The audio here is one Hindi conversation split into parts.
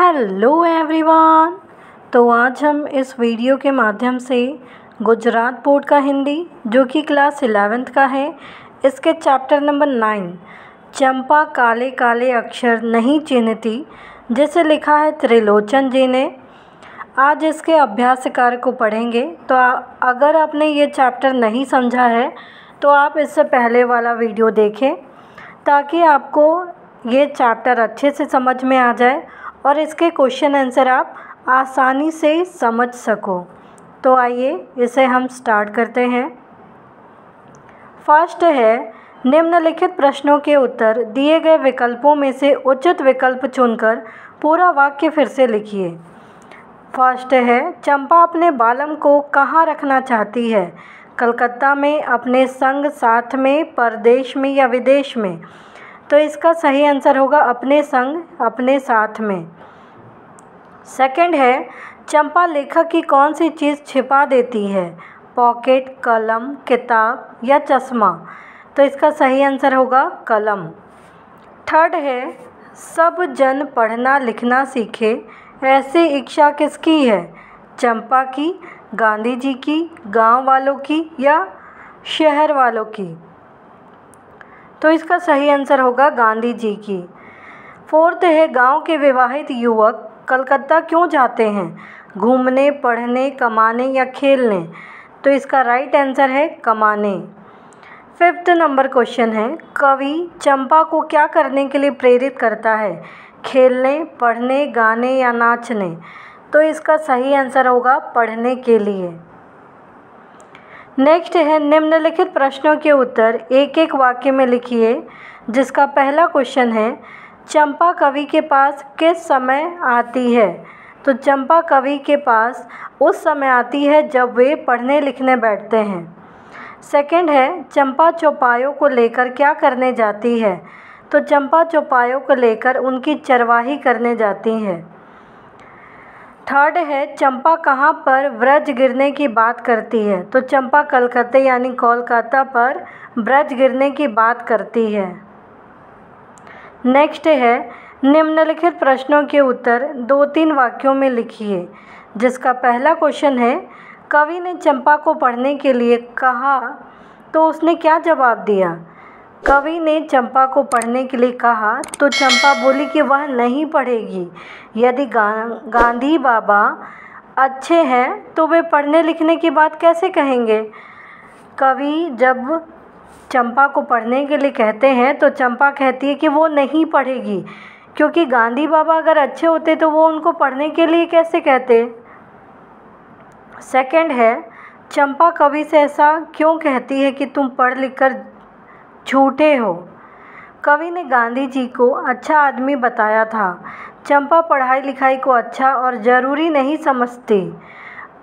Hello everyone. तो आज हम इस वीडियो के माध्यम से गुजरात बोर्ड का हिंदी जो कि क्लास 11th का है, इसके चैप्टर नंबर 9 चंपा काले काले अक्षर नहीं चिन्हती, जिसे लिखा है त्रिलोचन जी ने, आज इसके अभ्यास कार्य को पढ़ेंगे। तो अगर आपने ये चैप्टर नहीं समझा है तो आप इससे पहले वाला वीडियो देखें ताकि आपको ये चैप्टर अच्छे से समझ में आ जाए और इसके क्वेश्चन आंसर आप आसानी से समझ सको। तो आइए इसे हम स्टार्ट करते हैं। फर्स्ट है, निम्नलिखित प्रश्नों के उत्तर दिए गए विकल्पों में से उचित विकल्प चुनकर पूरा वाक्य फिर से लिखिए। फर्स्ट है, चंपा अपने बालम को कहाँ रखना चाहती है? कलकत्ता में, अपने संग, साथ में, परदेश में या विदेश में? तो इसका सही आंसर होगा अपने संग, अपने साथ में। सेकंड है, चंपा लेखक की कौन सी चीज़ छिपा देती है? पॉकेट, कलम, किताब या चश्मा? तो इसका सही आंसर होगा कलम। थर्ड है, सब जन पढ़ना लिखना सीखे, ऐसी इच्छा किसकी है? चंपा की, गांधी जी की, गांव वालों की या शहर वालों की? तो इसका सही आंसर होगा गांधी जी की। फोर्थ है, गांव के विवाहित युवक कलकत्ता क्यों जाते हैं? घूमने, पढ़ने, कमाने या खेलने? तो इसका राइट आंसर है कमाने। फिफ्थ नंबर क्वेश्चन है, कवि चंपा को क्या करने के लिए प्रेरित करता है? खेलने, पढ़ने, गाने या नाचने? तो इसका सही आंसर होगा पढ़ने के लिए। नेक्स्ट है, निम्नलिखित प्रश्नों के उत्तर एक एक वाक्य में लिखिए, जिसका पहला क्वेश्चन है, चंपा कवि के पास किस समय आती है? तो चंपा कवि के पास उस समय आती है जब वे पढ़ने लिखने बैठते हैं। सेकंड है, चंपा चौपायों को लेकर क्या करने जाती है? तो चंपा चौपायों को लेकर उनकी चरवाही करने जाती है। थर्ड है, चंपा कहाँ पर ब्रज गिरने की बात करती है? तो चंपा कलकत्ते यानी कोलकाता पर ब्रज गिरने की बात करती है। नेक्स्ट है, निम्नलिखित प्रश्नों के उत्तर 2-3 वाक्यों में लिखिए, जिसका पहला क्वेश्चन है, कवि ने चंपा को पढ़ने के लिए कहा तो उसने क्या जवाब दिया? कवि ने चंपा को पढ़ने के लिए कहा तो चंपा बोली कि वह नहीं पढ़ेगी। यदि गांधी बाबा अच्छे हैं तो वे पढ़ने लिखने की बात कैसे कहेंगे? कवि जब चंपा को पढ़ने के लिए कहते हैं तो चंपा कहती है कि वो नहीं पढ़ेगी, क्योंकि गांधी बाबा अगर अच्छे होते तो वो उनको पढ़ने के लिए कैसे कहते। सेकंड है, चंपा कवि से ऐसा क्यों कहती है कि तुम पढ़ लिख कर झूठे हो? कवि ने गांधी जी को अच्छा आदमी बताया था। चंपा पढ़ाई लिखाई को अच्छा और ज़रूरी नहीं समझती।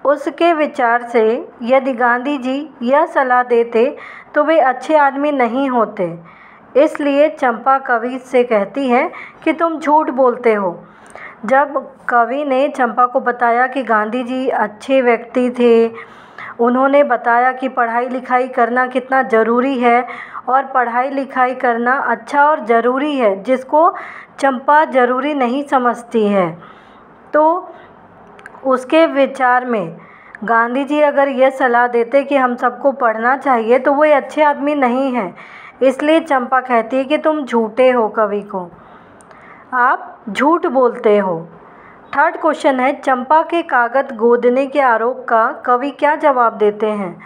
उसके विचार से यदि गांधी जी यह सलाह देते तो वे अच्छे आदमी नहीं होते, इसलिए चंपा कवि से कहती है कि तुम झूठ बोलते हो। जब कवि ने चंपा को बताया कि गांधी जी अच्छे व्यक्ति थे, उन्होंने बताया कि पढ़ाई लिखाई करना कितना ज़रूरी है और पढ़ाई लिखाई करना अच्छा और ज़रूरी है, जिसको चंपा ज़रूरी नहीं समझती है, तो उसके विचार में गांधी जी अगर ये सलाह देते कि हम सबको पढ़ना चाहिए तो वो अच्छे आदमी नहीं हैं, इसलिए चंपा कहती है कि तुम झूठे हो, कवि को आप झूठ बोलते हो। थर्ड क्वेश्चन है, चंपा के कागज़ गोदने के आरोप का कवि क्या जवाब देते हैं?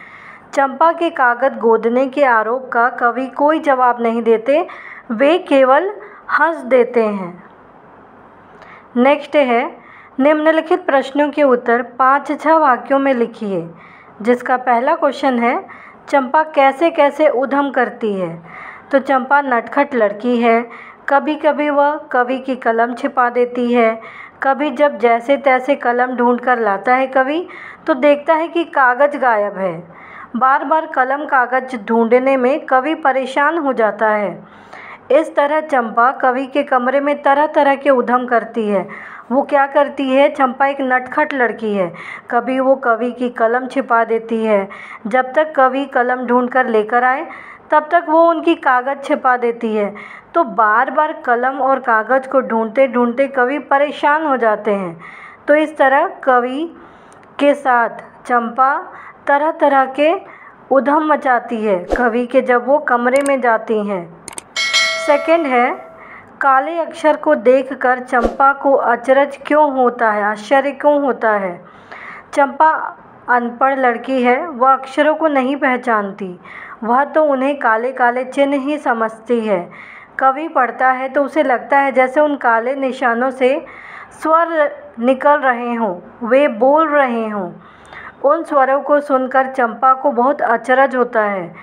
चंपा के कागज़ गोदने के आरोप का कवि कोई जवाब नहीं देते, वे केवल हंस देते हैं। नेक्स्ट है, निम्नलिखित प्रश्नों के उत्तर 5-6 वाक्यों में लिखिए, जिसका पहला क्वेश्चन है, चंपा कैसे कैसे उद्यम करती है? तो चंपा नटखट लड़की है, कभी कभी वह कवि की कलम छिपा देती है, कभी जब जैसे तैसे कलम ढूंढ कर लाता है कवि तो देखता है कि कागज़ गायब है। बार बार कलम कागज़ ढूंढने में कवि परेशान हो जाता है। इस तरह चंपा कवि के कमरे में तरह तरह के उद्यम करती है। वो क्या करती है? चंपा एक नटखट लड़की है, कभी वो कवि की कलम छिपा देती है, जब तक कवि कलम ढूंढ कर लेकर आए तब तक वो उनकी कागज़ छिपा देती है। तो बार बार कलम और कागज़ को ढूंढते ढूंढते कवि परेशान हो जाते हैं। तो इस तरह कवि के साथ चंपा तरह तरह के उधम मचाती है कवि के जब वो कमरे में जाती हैं। सेकंड है, काले अक्षर को देखकर चंपा को अचरज क्यों होता है, आश्चर्य क्यों होता है। चंपा अनपढ़ लड़की है, वह अक्षरों को नहीं पहचानती, वह तो उन्हें काले काले चिन्ह ही समझती है। कवि पढ़ता है तो उसे लगता है जैसे उन काले निशानों से स्वर निकल रहे हों, वे बोल रहे हों। उन स्वरों को सुनकर चंपा को बहुत अचरज होता है।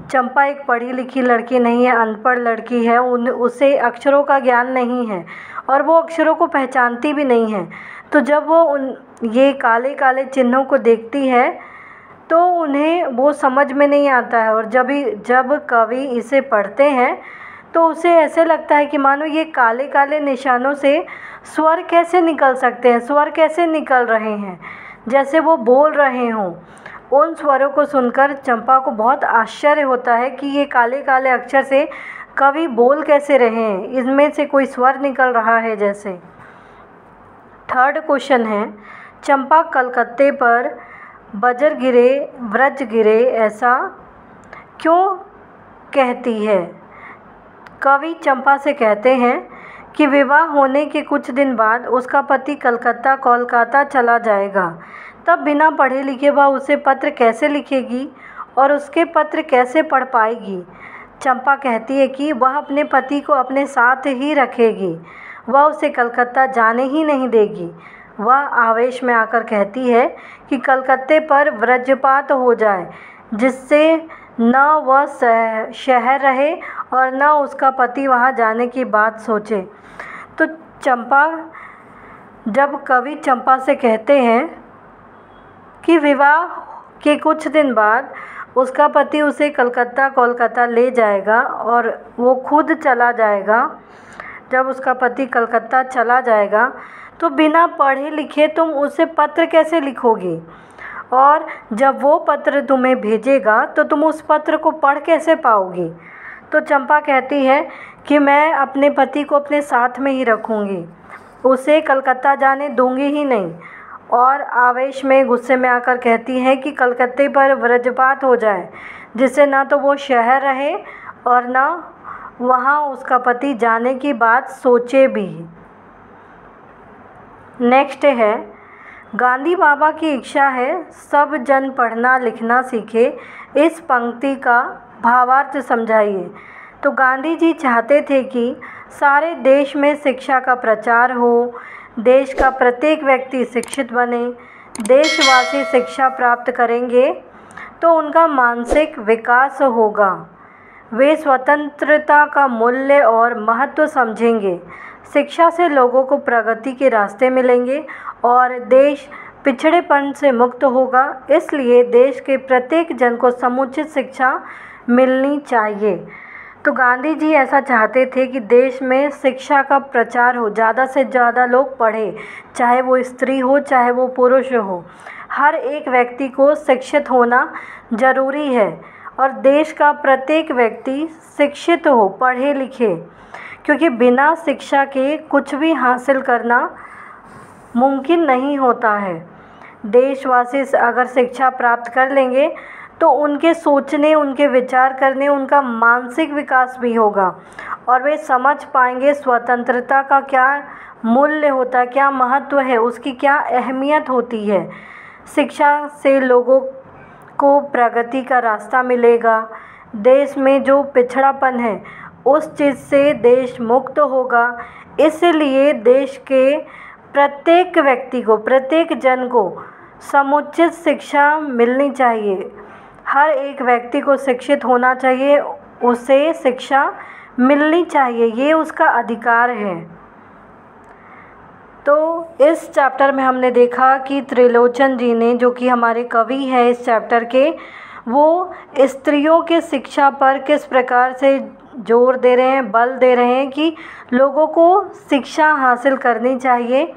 चंपा एक पढ़ी लिखी लड़की नहीं है, अनपढ़ लड़की है। उसे अक्षरों का ज्ञान नहीं है और वो अक्षरों को पहचानती भी नहीं है। तो जब वो ये काले काले चिन्हों को देखती है तो उन्हें वो समझ में नहीं आता है। और जब कवि इसे पढ़ते हैं तो उसे ऐसे लगता है कि मानो ये काले काले निशानों से स्वर कैसे निकल सकते हैं, स्वर कैसे निकल रहे हैं, जैसे वो बोल रहे हों। उन स्वरों को सुनकर चंपा को बहुत आश्चर्य होता है कि ये काले काले अक्षर से कवि बोल कैसे रहे हैं, इनमें से कोई स्वर निकल रहा है जैसे। थर्ड क्वेश्चन है, चंपा कलकत्ते पर बजर गिरे व्रज गिरे ऐसा क्यों कहती है। कवि चंपा से कहते हैं कि विवाह होने के कुछ दिन बाद उसका पति कोलकाता चला जाएगा। तब बिना पढ़े लिखे वह उसे पत्र कैसे लिखेगी और उसके पत्र कैसे पढ़ पाएगी। चंपा कहती है कि वह अपने पति को अपने साथ ही रखेगी, वह उसे कलकत्ता जाने ही नहीं देगी। वह आवेश में आकर कहती है कि कलकत्ते पर वज्रपात हो जाए, जिससे न वह शहर रहे और न उसका पति वहाँ जाने की बात सोचे। तो जब कवि चंपा से कहते हैं कि विवाह के कुछ दिन बाद उसका पति उसे कोलकाता ले जाएगा और वो खुद चला जाएगा, जब उसका पति कलकत्ता चला जाएगा तो बिना पढ़े लिखे तुम उसे पत्र कैसे लिखोगी, और जब वो पत्र तुम्हें भेजेगा तो तुम उस पत्र को पढ़ कैसे पाओगी। तो चंपा कहती है कि मैं अपने पति को अपने साथ में ही रखूँगी, उसे कलकत्ता जाने दूँगी ही नहीं। और आवेश में गुस्से में आकर कहती है कि कलकत्ते पर वज्रपात हो जाए, जिससे ना तो वो शहर रहे और ना वहाँ उसका पति जाने की बात सोचे भी। नेक्स्ट है, गांधी बाबा की इच्छा है सब जन पढ़ना लिखना सीखे, इस पंक्ति का भावार्थ समझाइए। तो गांधी जी चाहते थे कि सारे देश में शिक्षा का प्रचार हो, देश का प्रत्येक व्यक्ति शिक्षित बने। देशवासी शिक्षा प्राप्त करेंगे तो उनका मानसिक विकास होगा, वे स्वतंत्रता का मूल्य और महत्व समझेंगे। शिक्षा से लोगों को प्रगति के रास्ते मिलेंगे और देश पिछड़ेपन से मुक्त होगा। इसलिए देश के प्रत्येक जन को समुचित शिक्षा मिलनी चाहिए। तो गांधी जी ऐसा चाहते थे कि देश में शिक्षा का प्रचार हो, ज़्यादा से ज़्यादा लोग पढ़े, चाहे वो स्त्री हो चाहे वो पुरुष हो, हर एक व्यक्ति को शिक्षित होना ज़रूरी है और देश का प्रत्येक व्यक्ति शिक्षित हो, पढ़े लिखे, क्योंकि बिना शिक्षा के कुछ भी हासिल करना मुमकिन नहीं होता है। देशवासी अगर शिक्षा प्राप्त कर लेंगे तो उनके सोचने, उनके विचार करने, उनका मानसिक विकास भी होगा और वे समझ पाएंगे स्वतंत्रता का क्या मूल्य होता है, क्या महत्व है, उसकी क्या अहमियत होती है। शिक्षा से लोगों को प्रगति का रास्ता मिलेगा, देश में जो पिछड़ापन है उस चीज़ से देश मुक्त होगा। इसलिए देश के प्रत्येक व्यक्ति को, प्रत्येक जन को समुचित शिक्षा मिलनी चाहिए। हर एक व्यक्ति को शिक्षित होना चाहिए, उसे शिक्षा मिलनी चाहिए, ये उसका अधिकार है। तो इस चैप्टर में हमने देखा कि त्रिलोचन जी ने, जो कि हमारे कवि हैं इस चैप्टर के, वो स्त्रियों के शिक्षा पर किस प्रकार से जोर दे रहे हैं, बल दे रहे हैं कि लोगों को शिक्षा हासिल करनी चाहिए,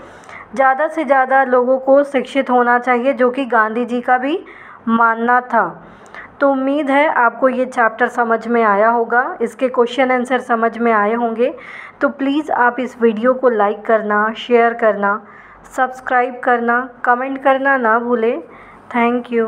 ज़्यादा से ज़्यादा लोगों को शिक्षित होना चाहिए, जो कि गांधी जी का भी मानना था। तो उम्मीद है आपको ये चैप्टर समझ में आया होगा, इसके क्वेश्चन आंसर समझ में आए होंगे। तो प्लीज़ आप इस वीडियो को लाइक करना, शेयर करना, सब्सक्राइब करना, कमेंट करना ना भूलें। Thank you.